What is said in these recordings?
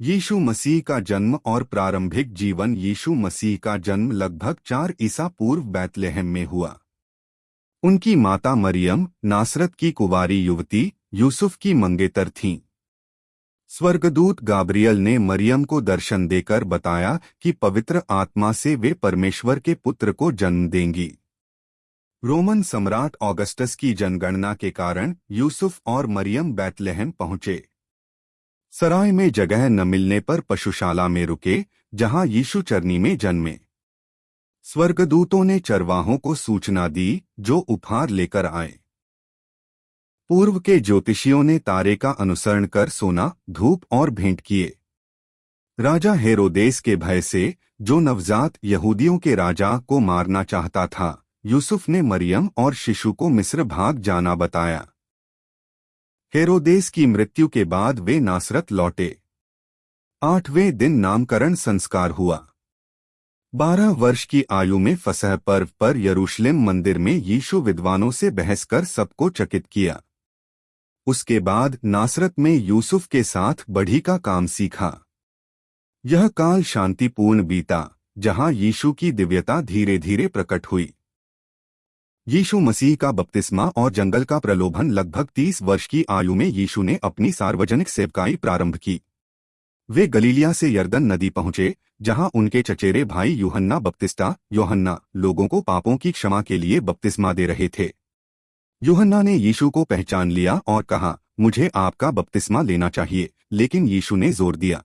यीशु मसीह का जन्म और प्रारंभिक जीवन। यीशु मसीह का जन्म लगभग 4 ईसा पूर्व बैतलहम में हुआ। उनकी माता मरियम नासरत की कुंवारी युवती यूसुफ की मंगेतर थीं। स्वर्गदूत गाब्रियल ने मरियम को दर्शन देकर बताया कि पवित्र आत्मा से वे परमेश्वर के पुत्र को जन्म देंगी। रोमन सम्राट ऑगस्टस की जनगणना के कारण यूसुफ और मरियम बैतलहम पहुंचे। सराय में जगह न मिलने पर पशुशाला में रुके, जहां यीशु चरनी में जन्मे। स्वर्गदूतों ने चरवाहों को सूचना दी, जो उपहार लेकर आए। पूर्व के ज्योतिषियों ने तारे का अनुसरण कर सोना, धूप और भेंट किए। राजा हेरोदेस के भय से, जो नवजात यहूदियों के राजा को मारना चाहता था, यूसुफ ने मरियम और शिशु को मिस्र भाग जाना बताया। हेरोदेस की मृत्यु के बाद वे नासरत लौटे। 8वें दिन नामकरण संस्कार हुआ। 12 वर्ष की आयु में फसह पर्व पर यरूशलेम मंदिर में यीशु विद्वानों से बहस कर सबको चकित किया। उसके बाद नासरत में यूसुफ के साथ बढ़ी का काम सीखा। यह काल शांतिपूर्ण बीता, जहां यीशु की दिव्यता धीरे धीरे प्रकट हुई। यीशु मसीह का बपतिस्मा और जंगल का प्रलोभन। लगभग 30 वर्ष की आयु में यीशु ने अपनी सार्वजनिक सेवकाई प्रारंभ की। वे गलीलिया से यरदन नदी पहुंचे, जहां उनके चचेरे भाई यूहन्ना बपतिस्ता यूहन्ना लोगों को पापों की क्षमा के लिए बपतिस्मा दे रहे थे। यूहन्ना ने यीशु को पहचान लिया और कहा, मुझे आपका बपतिस्मा लेना चाहिए, लेकिन यीशु ने जोर दिया।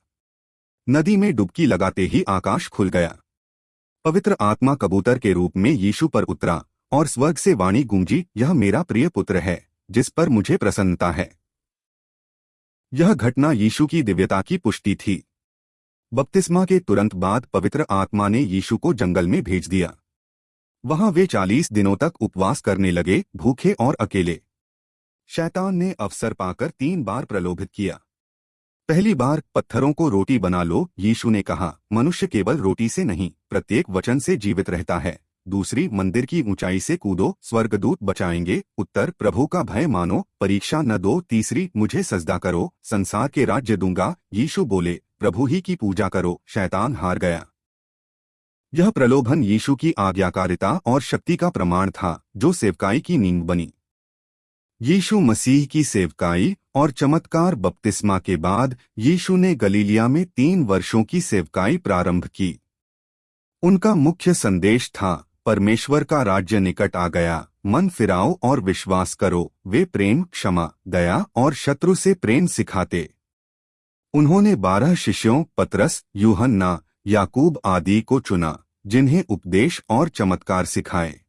नदी में डुबकी लगाते ही आकाश खुल गया। पवित्र आत्मा कबूतर के रूप में यीशु पर उतरा और स्वर्ग से वाणी गूंजी, यह मेरा प्रिय पुत्र है, जिस पर मुझे प्रसन्नता है। यह घटना यीशु की दिव्यता की पुष्टि थी। बपतिस्मा के तुरंत बाद पवित्र आत्मा ने यीशु को जंगल में भेज दिया। वहां वे 40 दिनों तक उपवास करने लगे, भूखे और अकेले। शैतान ने अवसर पाकर 3 बार प्रलोभित किया। पहली बार, पत्थरों को रोटी बना लो, यीशु ने कहा, मनुष्य केवल रोटी से नहीं, प्रत्येक वचन से जीवित रहता है। दूसरी, मंदिर की ऊंचाई से कूदो, स्वर्गदूत बचाएंगे। उत्तर, प्रभु का भय मानो, परीक्षा न दो। तीसरी, मुझे सजदा करो, संसार के राज्य दूंगा। यीशु बोले, प्रभु ही की पूजा करो। शैतान हार गया। यह प्रलोभन यीशु की आज्ञाकारिता और शक्ति का प्रमाण था, जो सेवकाई की नींव बनी। यीशु मसीह की सेवकाई और चमत्कार। बपतिस्मा के बाद यीशु ने गलीलिया में 3 वर्षों की सेवकाई प्रारंभ की। उनका मुख्य संदेश था, परमेश्वर का राज्य निकट आ गया, मन फिराओ और विश्वास करो। वे प्रेम, क्षमा, दया और शत्रु से प्रेम सिखाते। उन्होंने 12 शिष्यों पतरस, यूहन्ना, याकूब आदि को चुना, जिन्हें उपदेश और चमत्कार सिखाए।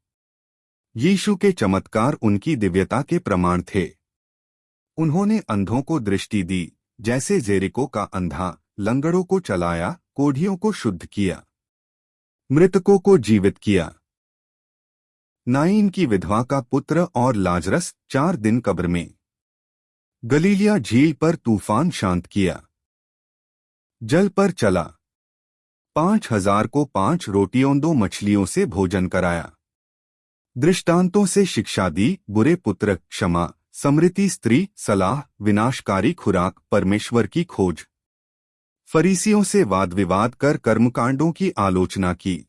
यीशु के चमत्कार उनकी दिव्यता के प्रमाण थे। उन्होंने अंधों को दृष्टि दी, जैसे जेरिको का अंधा, लंगड़ों को चलाया, कोढ़ियों को शुद्ध किया, मृतकों को जीवित किया। नाइन की विधवा का पुत्र और लाजरस 4 दिन कब्र में। गलीलिया झील पर तूफान शांत किया। जल पर चला। 5000 को 5 रोटियों 2 मछलियों से भोजन कराया। दृष्टांतों से शिक्षा दी, बुरे पुत्र, क्षमा, समृद्धि स्त्री, सलाह, विनाशकारी खुराक, परमेश्वर की खोज। फरीसियों से वाद विवाद कर कर्मकांडों की आलोचना की।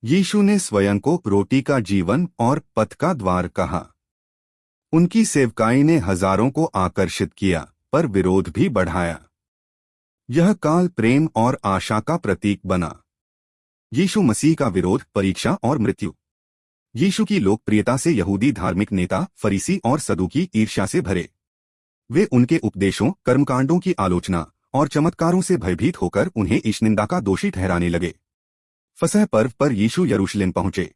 यीशु ने स्वयं को रोटी का जीवन और पथ का द्वार कहा। उनकी सेवकाई ने हजारों को आकर्षित किया, पर विरोध भी बढ़ाया। यह काल प्रेम और आशा का प्रतीक बना। यीशु मसीह का विरोध, परीक्षा और मृत्यु। यीशु की लोकप्रियता से यहूदी धार्मिक नेता, फरीसी और सदूकी ईर्ष्या से भरे। वे उनके उपदेशों, कर्मकांडों की आलोचना और चमत्कारों से भयभीत होकर उन्हें ईशनिंदा का दोषी ठहराने लगे। फसह पर्व पर यीशु यरूशलेम पहुंचे।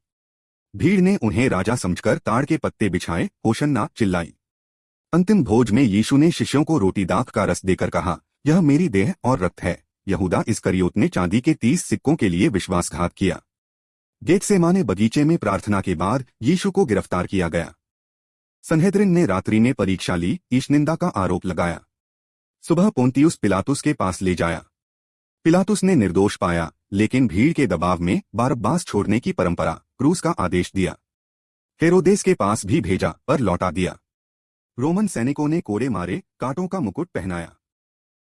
भीड़ ने उन्हें राजा समझकर ताड़ के पत्ते बिछाए, होशन्ना चिल्लाई। अंतिम भोज में यीशु ने शिष्यों को रोटी दाख का रस देकर कहा, यह मेरी देह और रक्त है। यहूदा इस्करियोत ने चांदी के 30 सिक्कों के लिए विश्वासघात किया। गेत्सेमाने बगीचे में प्रार्थना के बाद यीशु को गिरफ्तार किया गया। सन्हेद्रिन ने रात्रि में परीक्षा ली, ईशनिंदा का आरोप लगाया। सुबह पोंतियुस पिलातुस के पास ले जाया। पिलातुस ने निर्दोष पाया, लेकिन भीड़ के दबाव में बारब्बास छोड़ने की परंपरा, क्रूस का आदेश दिया। हेरोदेस के पास भी भेजा, पर लौटा दिया। रोमन सैनिकों ने कोड़े मारे, कांटों का मुकुट पहनाया।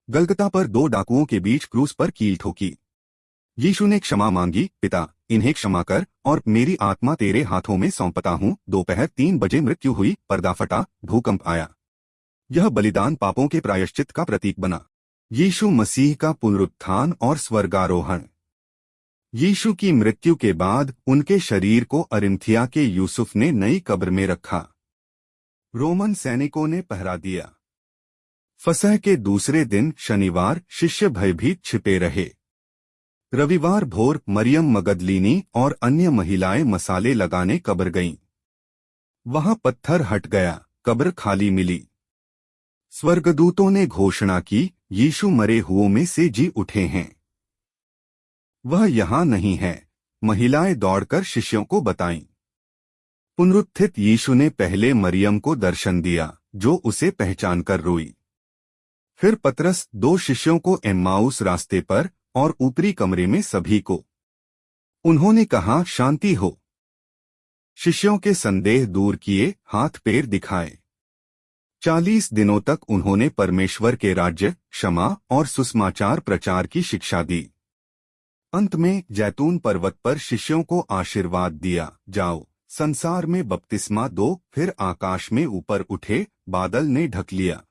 गलगता पर 2 डाकुओं के बीच क्रूस पर कील ठोकी। यीशु ने क्षमा मांगी, पिता इन्हें क्षमा कर, और मेरी आत्मा तेरे हाथों में सौंपता हूँ। दोपहर 3 बजे मृत्यु हुई, पर्दा फटा, भूकंप आया। यह बलिदान पापों के प्रायश्चित का प्रतीक बना। यीशु मसीह का पुनरुत्थान और स्वर्गारोहण। यीशु की मृत्यु के बाद उनके शरीर को अरिमथिया के यूसुफ ने नई कब्र में रखा। रोमन सैनिकों ने पहरा दिया। फसह के दूसरे दिन शनिवार शिष्य भयभीत छिपे रहे। रविवार भोर मरियम मगदलीनी और अन्य महिलाएं मसाले लगाने कब्र गईं। वहां पत्थर हट गया, कब्र खाली मिली। स्वर्गदूतों ने घोषणा की, यीशु मरे हुओं में से जी उठे हैं। वह यहाँ नहीं है। महिलाएं दौड़कर शिष्यों को बताईं। पुनरुत्थित यीशु ने पहले मरियम को दर्शन दिया, जो उसे पहचानकर रोई। फिर पतरस, 2 शिष्यों को एम्माउस रास्ते पर और ऊपरी कमरे में सभी को। उन्होंने कहा, शांति हो। शिष्यों के संदेह दूर किए, हाथ पैर दिखाए। 40 दिनों तक उन्होंने परमेश्वर के राज्य, क्षमा और सुसमाचार प्रचार की शिक्षा दी। अंत में जैतून पर्वत पर शिष्यों को आशीर्वाद दिया, जाओ, संसार में बपतिस्मा दो। फिर आकाश में ऊपर उठे, बादल ने ढक लिया।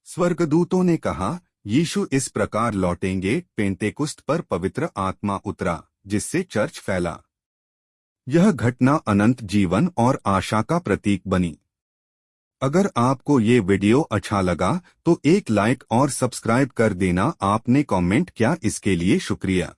स्वर्गदूतों ने कहा, यीशु इस प्रकार लौटेंगे। पेंतेकुस्त पर पवित्र आत्मा उतरा, जिससे चर्च फैला। यह घटना अनंत जीवन और आशा का प्रतीक बनी। अगर आपको ये वीडियो अच्छा लगा तो एक लाइक और सब्सक्राइब कर देना। आपने कमेंट किया, इसके लिए शुक्रिया।